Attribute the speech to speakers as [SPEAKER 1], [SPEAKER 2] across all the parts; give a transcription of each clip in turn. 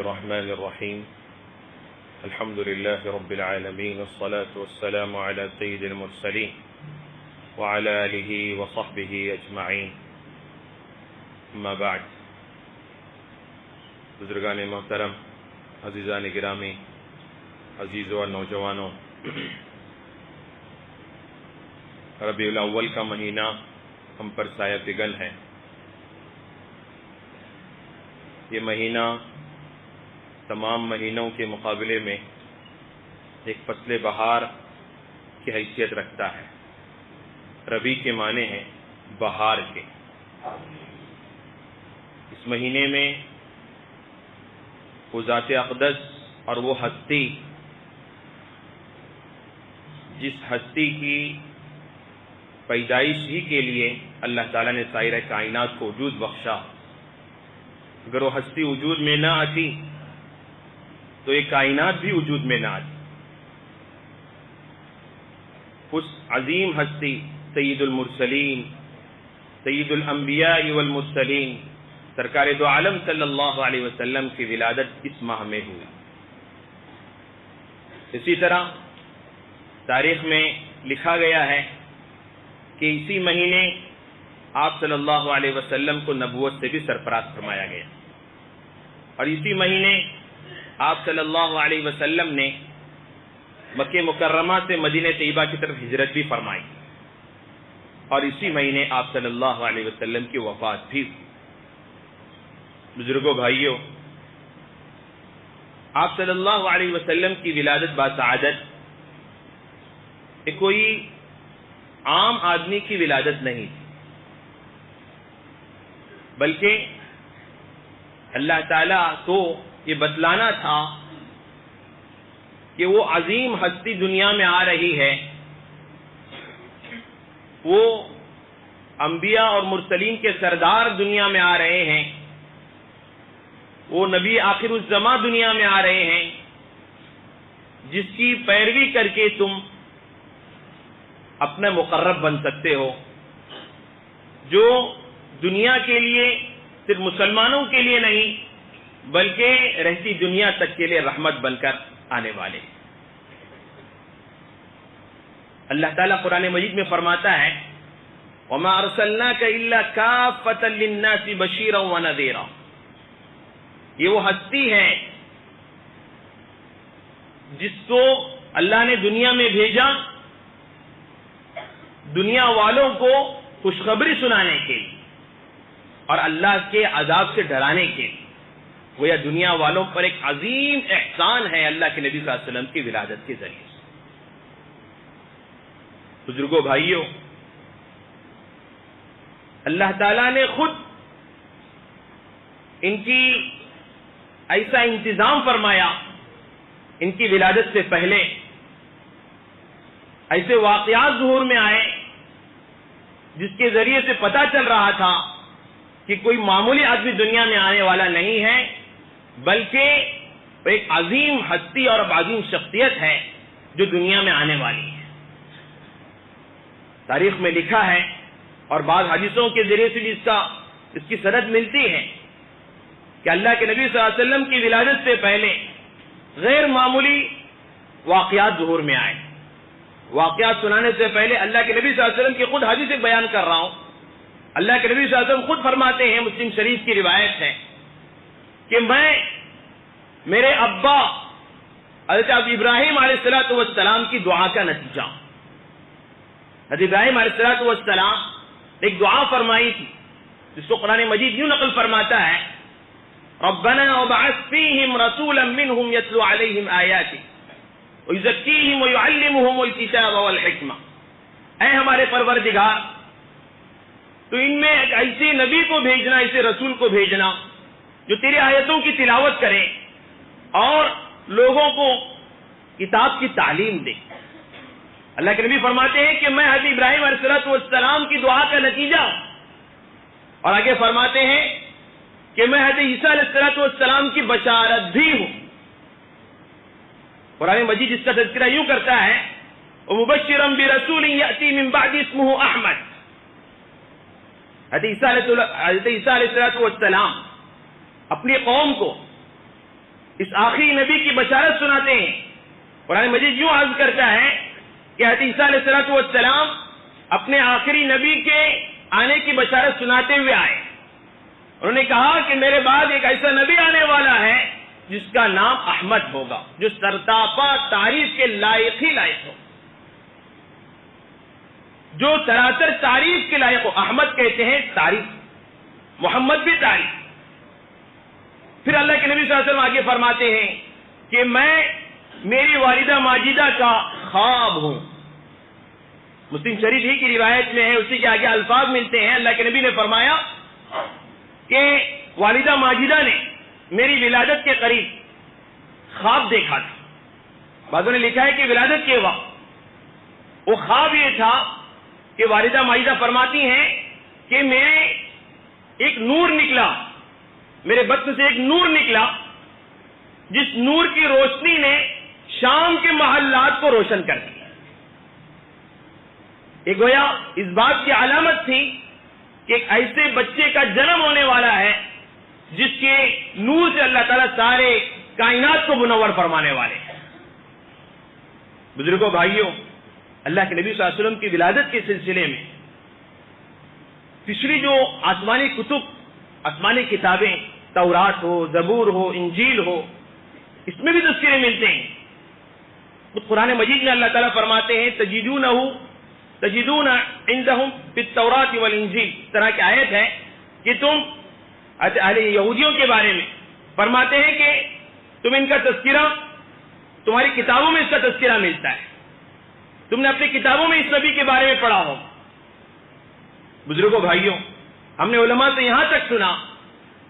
[SPEAKER 1] الرحمن الرحيم الحمد لله رب العالمين والصلاة والسلام على سيد المرسلين وعلى آله وصحبه أجمعين اما بعد بزرگان محترم، عزیزان گرامی، عزیزوں اور نوجوانوں، ربیع الاول کا مہینہ ہم پر سایہ فگن ہے۔ یہ مہینہ تمام مہینوں کے مقابلے میں ایک فصل بہار کی حیثیت رکھتا ہے۔ ربیع کے معنی ہیں بہار کے۔ اس مہینے میں وہ ذات اقدس اور وہ ہستی جس ہستی کی پیدائش ہی کے لیے اللہ تعالیٰ نے سائرہ کائنات کو وجود بخشا، اگر وہ ہستی وجود میں نہ آتی تو یہ کائنات بھی وجود میں نہ آتی۔ اس عظیم ہستی سید المرسلین، سید الانبیاء والمرسلین، سرکار دو عالم صلی اللہ علیہ وسلم کی ولادت اس ماہ میں ہوئی۔ اسی طرح تاریخ میں لکھا گیا ہے کہ اسی مہینے آپ صلی اللہ علیہ وسلم کو نبوت سے بھی سرفراز فرمایا گیا، اور اسی مہینے آپ صلی اللہ علیہ وسلم نے مکہ مکرمہ سے مدینہ طیبہ کی طرف ہجرت بھی فرمائی، اور اسی مہینے آپ صلی اللہ علیہ وسلم کی وفات بھی ہوئی۔ بزرگوں، بھائیوں، آپ صلی اللہ علیہ وسلم کی ولادت باسعادت کوئی عام آدمی کی ولادت نہیں تھی، بلکہ اللہ تعالیٰ کو یہ بتلانا تھا کہ وہ عظیم ہستی دنیا میں آ رہی ہے، وہ انبیاء اور مرسلین کے سردار دنیا میں آ رہے ہیں، وہ نبی آخر الزماں دنیا میں آ رہے ہیں، جس کی پیروی کر کے تم اپنا مقرب بن سکتے ہو، جو دنیا کے لیے صرف مسلمانوں کے لیے نہیں بلکہ رہتی دنیا تک کے لیے رحمت بن کر آنے والے۔ اللہ تعالیٰ قرآن مجید میں فرماتا ہے وَمَا أَرْسَلْنَاكَ إِلَّا كَافَّةً لِلنَّاسِ بَشِيرًا وَنَذِيرًا۔ یہ وہ ہستی ہے جس کو اللہ نے دنیا میں بھیجا دنیا والوں کو خوشخبری سنانے کے لیے اور اللہ کے عذاب سے ڈرانے کے لیے۔ وہ یہ دنیا والوں پر ایک عظیم احسان ہے اللہ کے نبی صلی اللہ علیہ وسلم کی ولادت کے ذریعے سے۔ بزرگوں، بھائیوں، اللہ تعالیٰ نے خود ان کی ایسا انتظام فرمایا، ان کی ولادت سے پہلے ایسے واقعات ظہور میں آئے جس کے ذریعے سے پتہ چل رہا تھا کہ کوئی معمولی آدمی دنیا میں آنے والا نہیں ہے، بلکہ ایک عظیم ہستی اور عظیم شخصیت ہے جو دنیا میں آنے والی ہے۔ تاریخ میں لکھا ہے اور بعض حدیثوں کے ذریعے سے بھی اس کی سند ملتی ہے کہ اللہ کے نبی صلی اللہ علیہ وسلم کی ولادت سے پہلے غیر معمولی واقعات ظہور میں آئے۔ واقعات سنانے سے پہلے اللہ کے نبی صلی اللہ علیہ وسلم کی خود حدیث ایک بیان کر رہا ہوں۔ اللہ کے نبی صلی اللہ علیہ وسلم خود فرماتے ہیں، مسلم شریف کی روایت ہے کہ میں میرے ابا حضرت ابراہیم علیہ السلام کی دعا کا نتیجہ ہوں۔ حضرت ابراہیم علیہ السلام نے ایک دعا فرمائی تھی جس کو قرآن مجید یوں نقل فرماتا ہے ربنا وبعث فیہم رسولا منہم یتلو علیہم آیاتک ویزکیہم ویعلمہم الکتاب والحکمہ۔ اے ہمارے پروردگار، تو ان میں ایک ایسے نبی کو بھیجنا، ایسے رسول کو بھیجنا جو تیری آیتوں کی تلاوت کرے اور لوگوں کو کتاب کی تعلیم دے۔ اللہ کے نبی فرماتے ہیں کہ میں حضرت ابراہیم علیہ السلام کی دعا کا نتیجہ ہوں، اور آگے فرماتے ہیں کہ میں حضرت عیسیٰ علیہ السلام کی بشارت بھی ہوں۔ قرآن مجید اس کا تذکرہ یوں کرتا ہے وَمُبَشِّرًا بِرَسُولٍ يَأْتِي مِن بَعْدِ اسْمُهُ أَحْمَدُ۔ حضرت عیسیٰ علیہ السلام اپنی قوم کو اس آخری نبی کی بشارت سناتے ہیں. قرآن مجید یوں عرض کرتا ہے کہ حضرت عیسیٰ علیہ السلام اپنے آخری نبی کے آنے کی بشارت سناتے ہوئے آئے. انہوں نے کہا کہ میرے بعد ایک ایسا نبی آنے والا ہے جس کا نام احمد ہوگا، جو سرتاپا تعریف کے لائق ہی لائق ہو، جو سراسر تعریف کے لائق ہو. احمد کہتے ہیں تعریف، محمد بھی تعریف. پھر اللہ کے نبی صلی اللہ علیہ وسلم آگے فرماتے ہیں کہ میں میری والدہ ماجدہ کا خواب ہوں. مسلم شریف ہی کی روایت میں ہے، اسی کے آگے الفاظ ملتے ہیں. اللہ کے نبی نے فرمایا کہ والدہ ماجدہ نے میری ولادت کے قریب خواب دیکھا تھا. بعضوں نے لکھا ہے کہ ولادت کے وقت وہ خواب یہ تھا کہ والدہ ماجدہ فرماتی ہیں کہ میرے ایک نور نکلا، میرے بطن سے ایک نور نکلا، جس نور کی روشنی نے شام کے محلات کو روشن کر دیا. یہ گویا اس بات کی علامت تھی کہ ایک ایسے بچے کا جنم ہونے والا ہے جس کے نور سے اللہ تعالیٰ سارے کائنات کو منور فرمانے والے ہیں. بزرگوں، بھائیوں، اللہ کے نبی صلی اللہ علیہ وسلم کی ولادت کے سلسلے میں پچھلی جو آسمانی کتب، آسمانی کتابیں، تورات ہو، زبور ہو، انجیل ہو، اس میں بھی تذکرے ملتے ہیں. قرآن مجید میں اللہ تعالیٰ فرماتے ہیں تجدون عندهم فی التوراۃ والانجیل. اس طرح کی آیت ہے کہ تم اہل یہودیوں کے بارے میں فرماتے ہیں کہ تم ان کا تذکرہ، تمہاری کتابوں میں اس کا تذکرہ ملتا ہے، تم نے اپنی کتابوں میں اس نبی کے بارے میں پڑھا ہو. بزرگوں، بھائیوں، ہم نے علماء سے یہاں تک سنا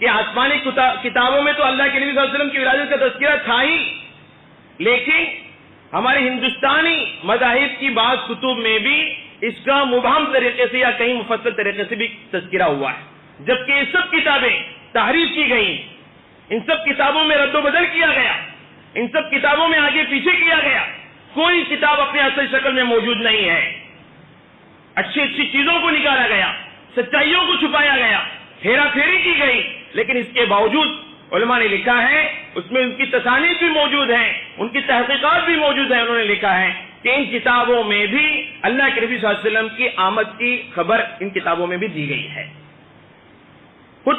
[SPEAKER 1] کہ آسمانی کتابوں میں تو اللہ کے نبی صلی اللہ علیہ وسلم کی ولادت کا تذکرہ تھا ہی، لیکن ہمارے ہندوستانی مذاہب کی بعض کتب میں بھی اس کا مبہم طریقے سے یا کہیں مفصل طریقے سے بھی تذکرہ ہوا ہے. جبکہ یہ سب کتابیں تحریف کی گئی، ان سب کتابوں میں رد و بدل کیا گیا، ان سب کتابوں میں آگے پیچھے کیا گیا. کوئی کتاب اپنے اصل شکل میں موجود نہیں ہے. اچھی اچھی چیزوں کو نکالا گیا، سچائیوں کو چھپایا گیا، ہیرا پھیری کی گئی، لیکن اس کے باوجود علماء نے لکھا ہے، اس میں ان کی تصانیف بھی موجود ہیں، ان کی تحقیقات بھی موجود ہیں. انہوں نے لکھا ہے کہ ان کتابوں میں بھی اللہ کے نبی صلی اللہ علیہ وسلم کی آمد کی خبر ان کتابوں میں بھی دی گئی ہے. خود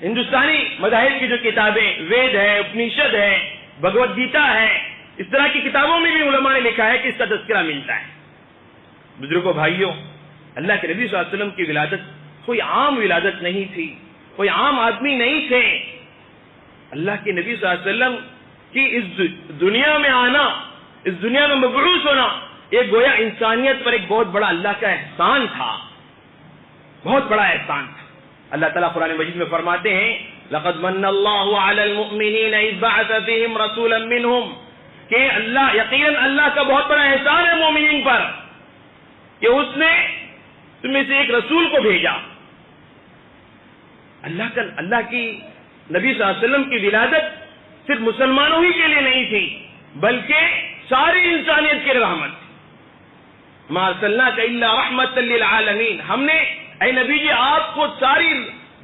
[SPEAKER 1] ہندوستانی مذاہب کی جو کتابیں، وید ہے، اپنشد ہے، بھگوت گیتا ہے، اس طرح کی کتابوں میں بھی علماء نے لکھا ہے کہ اس کا تذکرہ ملتا ہے. بزرگوں، بھائیوں، اللہ کے نبی صلی اللہ علیہ وسلم کی ولادت کوئی عام ولادت نہیں تھی، کوئی عام آدمی نہیں تھے. اللہ کے نبی صلی اللہ علیہ وسلم کی اس دنیا میں آنا، اس دنیا میں مبعوث ہونا، یہ گویا انسانیت پر ایک بہت بڑا اللہ کا احسان تھا، بہت بڑا احسان تھا. اللہ تعالیٰ قرآن مجید میں فرماتے ہیں لَقَدْ مَنَّ اللَّهُ عَلَى الْمُؤْمِنِينَ إِذْ بَعَثَ فِيهِمْ رَسُولًا مِّنْهُمْ کہ یقیناً اللہ کا بہت بڑا احسان ہے مومنین پر کہ اس نے تم میں سے ایک رسول کو بھیجا. اللہ کی نبی صلی اللہ علیہ وسلم کی ولادت صرف مسلمانوں ہی کے لیے نہیں تھی بلکہ ساری انسانیت کے لیے رحمت تھی. مَا أَرْسَلْنَاكَ إِلَّا رَحْمَةً لِّلْعَالَمِينَ. ہم نے اے نبی جی آپ کو ساری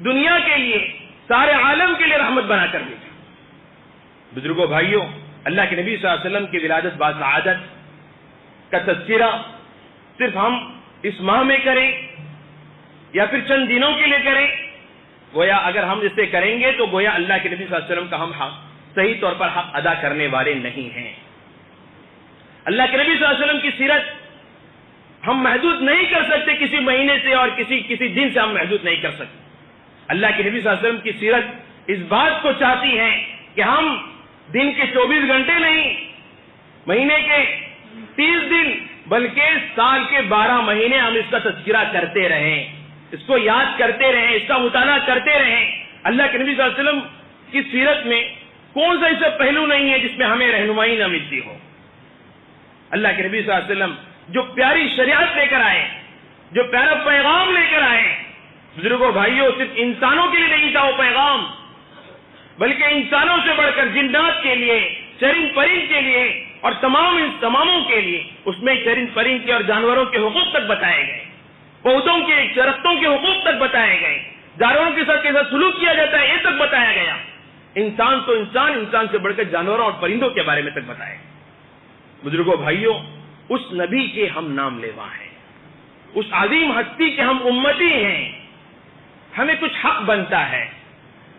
[SPEAKER 1] دنیا کے لیے، سارے عالم کے لیے رحمت بنا کر بھیجا. بزرگوں، بھائیوں، اللہ کے نبی صلی اللہ علیہ وسلم کی ولادت باسعادت کا تذکرہ صرف ہم اس ماہ میں کریں یا پھر چند دنوں کے لیے کریں، گویا اگر ہم اسے کریں گے تو گویا اللہ کے نبی صلی اللہ علیہ وسلم کا ہم حق صحیح طور پر حق ادا کرنے والے نہیں ہیں. اللہ کے نبی صلی اللہ علیہ وسلم کی سیرت ہم محدود نہیں کر سکتے، کسی مہینے سے اور کسی دن سے ہم محدود نہیں کر سکتے. اللہ کے نبی صلی اللہ علیہ وسلم کی سیرت اس بات کو چاہتی ہے کہ ہم دن کے 24 گھنٹے نہیں، مہینے کے 30 دن بلکہ سال کے 12 مہینے ہم اس کا تذکرہ کرتے رہیں، اس کو یاد کرتے رہیں، اس کا مطالعہ کرتے رہیں. اللہ کے نبی صلی اللہ علیہ وسلم کی سیرت میں کون سا ایسا پہلو نہیں ہے جس میں ہمیں رہنمائی نہ ملتی ہو. اللہ کے نبی صلی اللہ علیہ وسلم جو پیاری شریعت لے کر آئے، جو پیارا پیغام لے کر آئے، بزرگوں، بھائیوں، صرف انسانوں کے لیے نہیں تھا وہ پیغام، بلکہ انسانوں سے بڑھ کر جنات کے لیے، چرند پرند کے لیے اور تماموں کے لیے. اس میں چرند پرند کے اور جانوروں کے حقوق تک بتائے گئے، پودوں کے، درختوں کے حقوق تک بتائے گئے، جانوروں کے ساتھ کیسا سلوک کیا جاتا ہے یہ تک بتایا گیا. انسان تو انسان سے بڑھ کر جانوروں اور پرندوں کے بارے میں تک بتائے. بزرگوں بھائیوں، اس نبی کے ہم نام لیوا ہیں، اس عظیم ہستی کے ہم امتی ہیں. ہمیں کچھ حق بنتا ہے.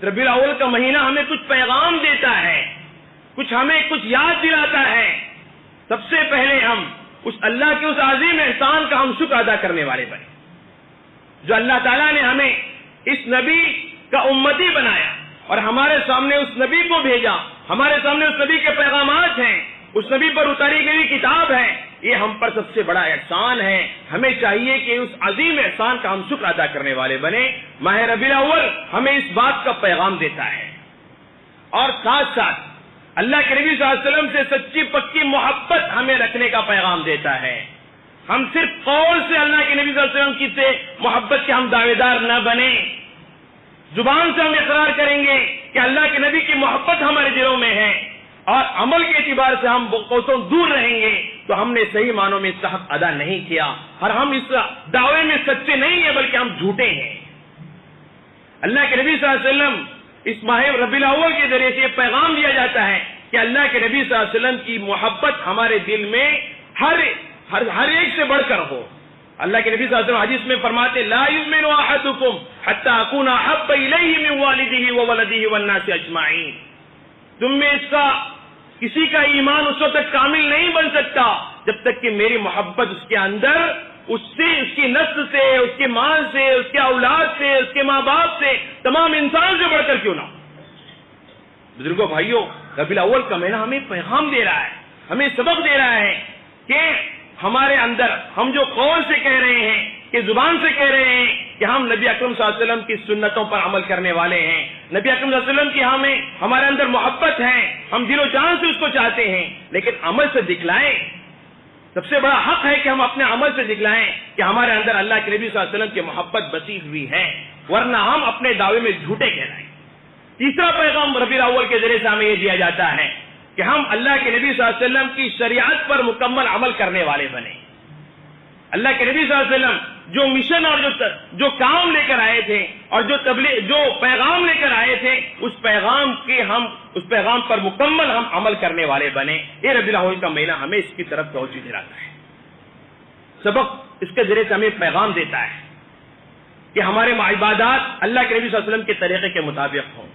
[SPEAKER 1] ربیع الاول کا مہینہ ہمیں کچھ پیغام دیتا ہے، ہمیں کچھ یاد دلاتا ہے. سب سے پہلے ہم اس اللہ کے اس عظیم احسان کا ہم شکر ادا کرنے والے بنے، جو اللہ تعالیٰ نے ہمیں اس نبی کا امتی بنایا اور ہمارے سامنے اس نبی کو بھیجا. ہمارے سامنے اس نبی کے پیغامات ہیں، اس نبی پر اتاری گئی کتاب ہے. یہ ہم پر سب سے بڑا احسان ہے. ہمیں چاہیے کہ اس عظیم احسان کا ہم شکر ادا کرنے والے بنے. ماہ ربیع الاول ہمیں اس بات کا پیغام دیتا ہے، اور ساتھ ساتھ اللہ کے نبی صلی اللہ علیہ وسلم سے سچی پکی محبت ہمیں رکھنے کا پیغام دیتا ہے. ہم صرف قول سے اللہ کے نبی صلی اللہ علیہ وسلم کی سے محبت کے ہم دعوے دار نہ بنے. زبان سے ہم اقرار کریں گے کہ اللہ کے نبی کی محبت ہمارے دلوں میں ہے، اور عمل کے اعتبار سے ہم کوسوں دور رہیں گے تو ہم نے صحیح معنوں میں اس کا حق ادا نہیں کیا، اور ہم اس دعوے میں سچے نہیں ہیں بلکہ ہم جھوٹے ہیں. اللہ کے نبی صلی اللہ علیہ وسلم اس ماہ ربیع الاول کے ذریعے سے یہ پیغام دیا جاتا ہے کہ اللہ کے نبی صلی اللہ علیہ وسلم کی محبت ہمارے دل میں ہر ایک سے بڑھ کر ہو. اللہ کے نبی صلی اللہ علیہ وسلم حدیث میں فرماتے لا یؤمن احدکم حتی اکون احب الیہ من والدہ وولدہ والناس اجمعین. تم میں کسی کا ایمان اس وقت تک کامل نہیں بن سکتا جب تک کہ میری محبت اس کے اندر اس سے، اس کی نسل سے، اس کے مال سے، اس کے اولاد سے، اس کے ماں باپ سے، تمام انسان سے بڑھ کر کیوں نہ. بزرگوں بھائیوں، ربیع الاول کا مہینہ ہمیں پیغام دے رہا ہے، ہمیں سبق دے رہا ہے کہ ہمارے اندر ہم جو قول سے کہہ رہے ہیں، کہ زبان سے کہہ رہے ہیں کہ ہم نبی اکرم صلی اللہ علیہ وسلم کی سنتوں پر عمل کرنے والے ہیں، نبی اکرم صلی اللہ علیہ وسلم کی ہمارے اندر محبت ہے، ہم دل و جان سے اس کو چاہتے ہیں، لیکن عمل سے دکھلائیں. سب سے بڑا حق ہے کہ ہم اپنے عمل سے دکھلائیں کہ ہمارے اندر اللہ کے نبی صلی اللہ علیہ وسلم کی محبت بسی ہوئی ہے، ورنہ ہم اپنے دعوے میں جھوٹے کہلائیں. تیسرا پیغام ربیع الاول کے ذریعے سے ہمیں یہ دیا جاتا ہے کہ ہم اللہ کے نبی صلی اللہ علیہ وسلم کی شریعت پر مکمل عمل کرنے والے بنے. اللہ کے نبی صلی اللہ علیہ وسلم جو مشن اور جو کام لے کر آئے تھے اور جو پیغام لے کر آئے تھے، اس پیغام پر مکمل ہم عمل کرنے والے بنے. یہ ربیع الاول کا مہینہ ہمیں اس کی طرف توجہ دلاتا ہے. سبق اس کے ذریعے سے ہمیں پیغام دیتا ہے کہ ہمارے عبادات اللہ کے نبی صلی اللہ علیہ وسلم کے طریقے کے مطابق ہوں،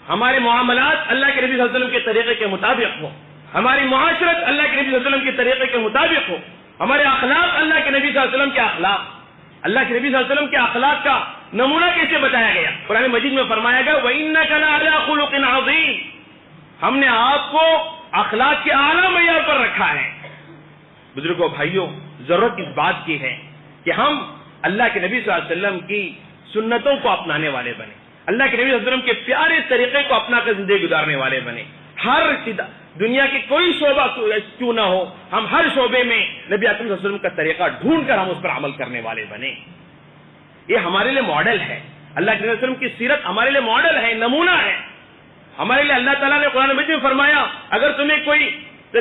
[SPEAKER 1] ہمارے معاملات اللہ کے نبی صلی اللہ علیہ وسلم کے طریقے کے مطابق ہوں، ہماری معاشرت اللہ کے نبی صلی اللہ علیہ وسلم کے طریقے کے مطابق ہو، ہمارے اخلاق اللہ کے نبی صلی اللہ علیہ وسلم کے اخلاق. اللہ کے نبی صلی اللہ علیہ وسلم کے اخلاق کا نمونہ کیسے بتایا گیا؟ قرآن مجید میں فرمایا گیا وَإِنَّكَ لَعَلَىٰ خُلُقٍ عَظِيمٍ. ہم نے آپ کو اخلاق کے اعلیٰ معیار پر رکھا ہے. بزرگوں بھائیوں، ضرورت اس بات کی ہے کہ ہم اللہ کے نبی صلی اللہ علیہ وسلم کی سنتوں کو اپنانے والے بنے، اللہ کے نبی صلی اللہ علیہ وسلم کے پیارے طریقے کو اپنا کر زندگی گزارنے والے بنے. ہر دنیا کی کوئی شعبہ کیوں نہ ہو، ہم ہر شعبے میں نبی اکرم صلی اللہ علیہ وسلم کا طریقہ ڈھونڈ کر ہم اس پر عمل کرنے والے بنے. یہ ہمارے لیے ماڈل ہے. اللہ کے نبی صلی اللہ علیہ وسلم کی سیرت ہمارے لیے ماڈل ہے، نمونہ ہے. ہمارے لیے اللہ تعالیٰ نے قرآن مجید میں فرمایا اگر تمہیں کوئی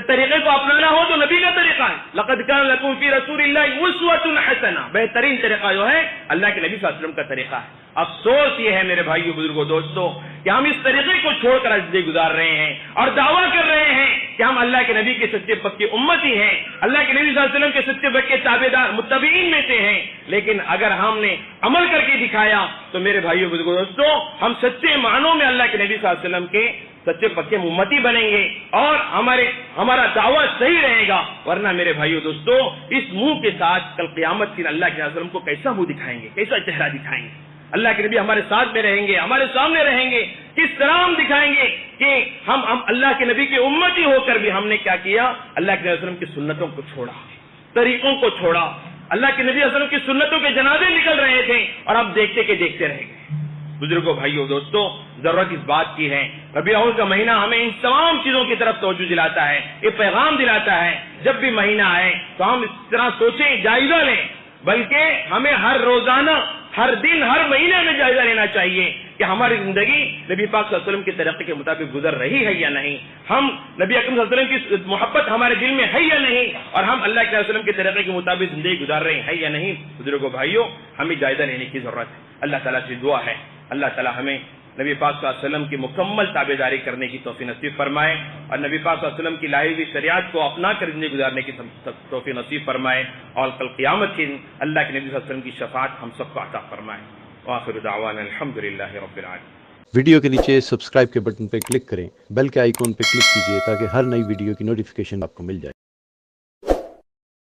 [SPEAKER 1] طریقے کو اپنانا ہو تو نبی کا طریقہ ہے. لقد کان لکم فی رسول اللہ اسوۃ حسنہ. بہترین طریقہ جو ہے اللہ کے نبی صلی اللہ علیہ وسلم کا طریقہ ہے. افسوس یہ ہے میرے بھائیوں بزرگوں دوستوں کہ ہم اس طریقے کو چھوڑ کر زندگی گزار رہے ہیں اور دعویٰ کر رہے ہیں کہ ہم اللہ کے نبی کے سچے پکے امتی ہیں، اللہ کے نبی صلی اللہ علیہ وسلم کے سچے پکے تابعدار متبعین میں سے ہیں. لیکن اگر ہم نے عمل کر کے دکھایا تو میرے بھائیوں بزرگوں دوستوں ہم سچے معنوں میں اللہ کے نبی صلی اللہ علیہ وسلم کے سچے پکے امتی بنیں گے اور ہمارا دعویٰ صحیح رہے گا. ورنہ میرے بھائیوں دوستوں اس منہ کے ساتھ کل قیامت کی اللہ کے وسلم کو کیسا منہ دکھائیں گے، کیسا چہرہ دکھائیں گے؟ اللہ کے نبی ہمارے ساتھ میں رہیں گے، ہمارے سامنے رہیں گے، کس طرح ہم دکھائیں گے کہ ہم اللہ کے نبی کے امتی ہو کر بھی ہم نے کیا کیا؟ اللہ کے نبی صلی اللہ علیہ وسلم کی سنتوں کو چھوڑا، طریقوں کو چھوڑا. اللہ کے نبی صلی اللہ علیہ وسلم کی سنتوں کے جنازے نکل رہے تھے اور اب دیکھتے کہ دیکھتے رہ گئے. بزرگوں بھائیوں دوستوں ضرورت اس بات کی ہے ربیع الاول کا مہینہ ہمیں ان تمام چیزوں کی طرف توجہ دلاتا ہے، یہ پیغام دلاتا ہے جب بھی مہینہ آئے تو ہم اس طرح سوچیں، جائزہ لیں، بلکہ ہمیں ہر روزانہ، ہر دن، ہر مہینے میں جائزہ لینا چاہیے کہ ہماری زندگی نبی پاک صلی اللہ علیہ وسلم کے طریقے کے مطابق گزر رہی ہے یا نہیں، ہم نبی اکرم صلی اللہ علیہ وسلم کی محبت ہمارے دل میں ہے یا نہیں، اور ہم اللہ کے وسلم کے طریقے کے مطابق زندگی گزار رہے ہیں یا نہیں. بزرگوں بھائیوں ہمیں جائزہ لینے کی ضرورت ہے. اللہ تعالیٰ سے دعا ہے اللہ تعالیٰ ہمیں نبی پاک صلی اللہ علیہ وسلم کی مکمل تابعداری کرنے کی توفیق نصیب فرمائے، اور نبی پاک صلی اللہ علیہ وسلم کی لائی ہوئی شریعت کو اپنا کر زندگی گزارنے کی توفیق نصیب فرمائے، اور کل قیامت کی اللہ کے نبی صلی اللہ علیہ وسلم کی شفاعت ہم سب کو عطا فرمائے۔ وآخر دعوانا الحمدللہ رب العالمین۔
[SPEAKER 2] ویڈیو کے نیچے سبسکرائب کے بٹن پہ کلک کریں، بیل کے آئیکن پہ کلک کیجئے تاکہ ہر نئی ویڈیو کی نوٹیفیکیشن آپ کو مل جائے۔